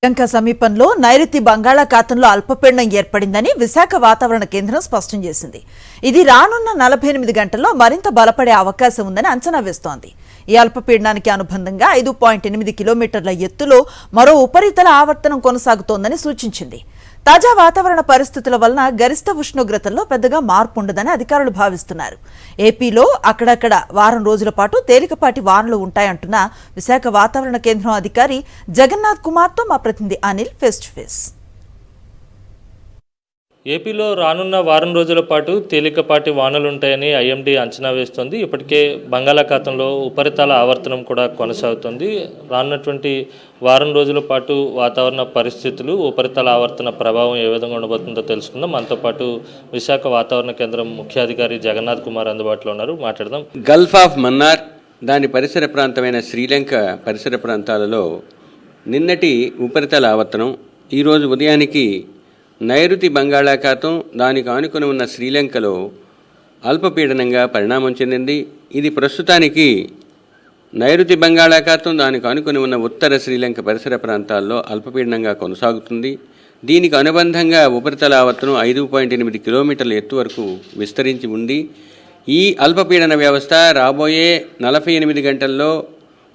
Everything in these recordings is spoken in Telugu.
శ్రీలంక సమీపంలో నైరుతి బంగాళాఖాతంలో అల్పపీడనం ఏర్పడిందని విశాఖ వాతావరణ కేంద్రం స్పష్టం చేసింది. ఇది రానున్న 48 గంటల్లో మరింత బలపడే అవకాశం ఉందని అంచనా వేస్తోంది. ఈ అల్పపీడనానికి అనుబంధంగా 5.8 కిలోమీటర్ల ఎత్తులో మరో ఉపరితల ఆవర్తనం కొనసాగుతోందని సూచించింది. తాజా వాతావరణ పరిస్థితుల వలన గరిష్ట ఉష్ణోగ్రతల్లో పెద్దగా మార్పు ఉండదని అధికారులు భావిస్తున్నారు. ఏపీలో అక్కడక్కడ వారం రోజుల పాటు తేలికపాటి వానలు ఉంటాయంటున్న విశాఖ వాతావరణ కేంద్రం అధికారి జగన్నాథ్ కుమార్తో మా ప్రతినిధి అనిల్ ఫేస్ టు ఫేస్. ఏపీలో రానున్న వారం రోజుల పాటు తేలికపాటి వానలుంటాయని ఐఎండీ అంచనా వేస్తోంది. ఇప్పటికే బంగాళాఖాతంలో ఉపరితల ఆవర్తనం కూడా కొనసాగుతుంది. రానున్నటువంటి వారం రోజుల పాటు వాతావరణ పరిస్థితులు, ఉపరితల ఆవర్తన ప్రభావం ఏ విధంగా ఉండబోతుందో తెలుసుకుందాం. మనతో పాటు విశాఖ వాతావరణ కేంద్రం ముఖ్యాధికారి జగన్నాథ్ కుమార్ అందుబాటులో ఉన్నారు. మాట్లాడదాం. గల్ఫ్ ఆఫ్ మన్నార్, దాని పరిసర ప్రాంతమైన శ్రీలంక పరిసర ప్రాంతాలలో నిన్నటి ఉపరితల ఆవర్తనం ఈరోజు ఉదయానికి నైరుతి బంగాళాఖాతం, దానికి ఆనుకుని ఉన్న శ్రీలంకలో అల్పపీడనంగా పరిణామం చెందింది. ఇది ప్రస్తుతానికి నైరుతి బంగాళాఖాతం, దానికి ఆనుకుని ఉన్న ఉత్తర శ్రీలంక పరిసర ప్రాంతాల్లో అల్పపీడనంగా కొనసాగుతుంది. దీనికి అనుబంధంగా ఉపరితల ఆవర్తనం 5.8 కిలోమీటర్ల ఎత్తు వరకు విస్తరించి ఉంది. ఈ అల్పపీడన వ్యవస్థ రాబోయే 48 గంటల్లో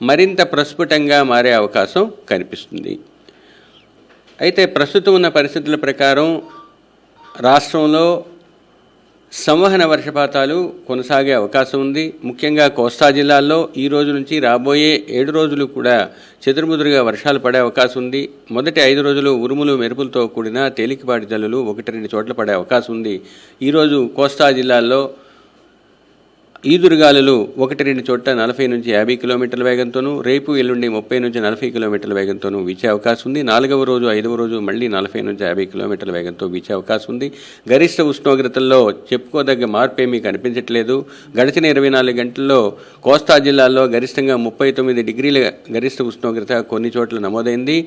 మరింత ప్రస్ఫుటంగా మారే అవకాశం కనిపిస్తుంది. అయితే ప్రస్తుతం ఉన్న పరిస్థితుల ప్రకారం రాష్ట్రంలో సంవహన వర్షపాతాలు కొనసాగే అవకాశం ఉంది. ముఖ్యంగా కోస్తా జిల్లాల్లో ఈ రోజు నుంచి రాబోయే 7 రోజులు కూడా చెదురుముదురుగా వర్షాలు పడే అవకాశం ఉంది. మొదటి 5 రోజులు ఉరుములు మెరుపులతో కూడిన తేలికపాటి జల్లులు 1-2 చోట్ల పడే అవకాశం ఉంది. ఈరోజు కోస్తా జిల్లాల్లో ఈదురుగాలులు 1-2 చోట్ల 40 నుంచి 50 కిలోమీటర్ల వేగంతోనూ, రేపు ఎల్లుండి 30 నుంచి 40 కిలోమీటర్ల వేగంతోనూ వీచే అవకాశం ఉంది. 4వ రోజు 5వ రోజు మళ్ళీ 40 నుంచి 50 కిలోమీటర్ల వేగంతో వీచే అవకాశం ఉంది. గరిష్ట ఉష్ణోగ్రతల్లో చెప్పుకోదగ్గ మార్పు ఏమీ కనిపించట్లేదు. గడిచిన 24 గంటల్లో కోస్తా జిల్లాల్లో గరిష్టంగా 39 డిగ్రీల గరిష్ట ఉష్ణోగ్రత కొన్ని చోట్ల నమోదైంది.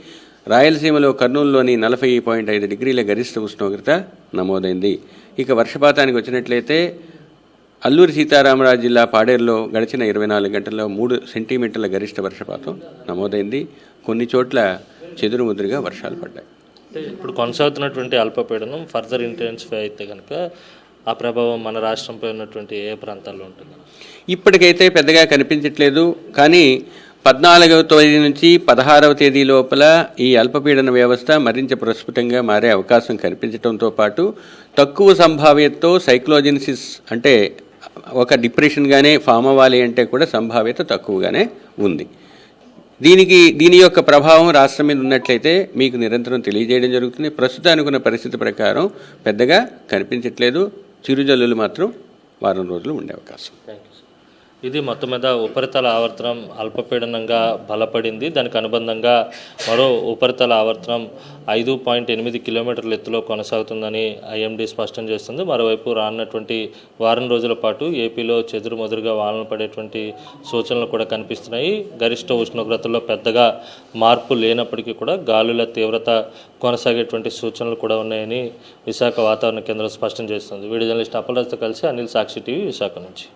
రాయలసీమలో కర్నూలులోని 40.5 డిగ్రీల గరిష్ట ఉష్ణోగ్రత నమోదైంది. ఇక వర్షపాతానికి వచ్చినట్లయితే అల్లూరి సీతారామరాజు జిల్లా పాడేరులో గడిచిన 24 గంటల్లో 3 సెంటీమీటర్ల గరిష్ట వర్షపాతం నమోదైంది. కొన్ని చోట్ల చెదురుముదురుగా వర్షాలు పడ్డాయి. ఇప్పుడు కొనసాగుతున్నటువంటి అల్పపీడనం ఫర్దర్ ఇంటెన్సిఫై అయితే కనుక ఆ ప్రభావం మన రాష్ట్రంపై ఉన్నటువంటి ఏ ప్రాంతాల్లో ఉంటుంది? ఇప్పటికైతే పెద్దగా కనిపించట్లేదు. కానీ 14వ తేదీ నుంచి 16వ తేదీ లోపల ఈ అల్పపీడన వ్యవస్థ మరింత ప్రస్ఫుటంగా మారే అవకాశం కనిపించడంతో పాటు తక్కువ సంభావ్యతతో సైక్లోజెనిసిస్ అంటే ఒక డిప్రెషన్గానే ఫామ్ అవ్వాలి అంటే కూడా సంభావ్యత తక్కువగానే ఉంది. దీని యొక్క ప్రభావం రాష్ట్రం మీద ఉన్నట్లయితే మీకు నిరంతరం తెలియజేయడం జరుగుతుంది. ప్రస్తుతానికి ఉన్న పరిస్థితి ప్రకారం పెద్దగా కనిపించట్లేదు. చిరుజల్లులు మాత్రం వారం రోజులు ఉండే అవకాశం. ఇది మొత్తం మీద ఉపరితల ఆవర్తనం అల్పపీడనంగా బలపడింది. దానికి అనుబంధంగా మరో ఉపరితల ఆవర్తనం 5.8 కిలోమీటర్ల ఎత్తులో కొనసాగుతుందని ఐఎండీ స్పష్టం చేస్తుంది. మరోవైపు రానున్నటువంటి వారం రోజుల పాటు ఏపీలో చెదురుమదురుగా వానలు పడేటువంటి సూచనలు కూడా కనిపిస్తున్నాయి. గరిష్ట ఉష్ణోగ్రతల్లో పెద్దగా మార్పు లేనప్పటికీ కూడా గాలుల తీవ్రత కొనసాగేటువంటి సూచనలు కూడా ఉన్నాయని విశాఖ వాతావరణ కేంద్రం స్పష్టం చేస్తుంది. వీడియో జర్నలిస్ట్ అప్పలరాజుతో కలిసి అనిల్, సాక్షి టీవీ, విశాఖ నుంచి.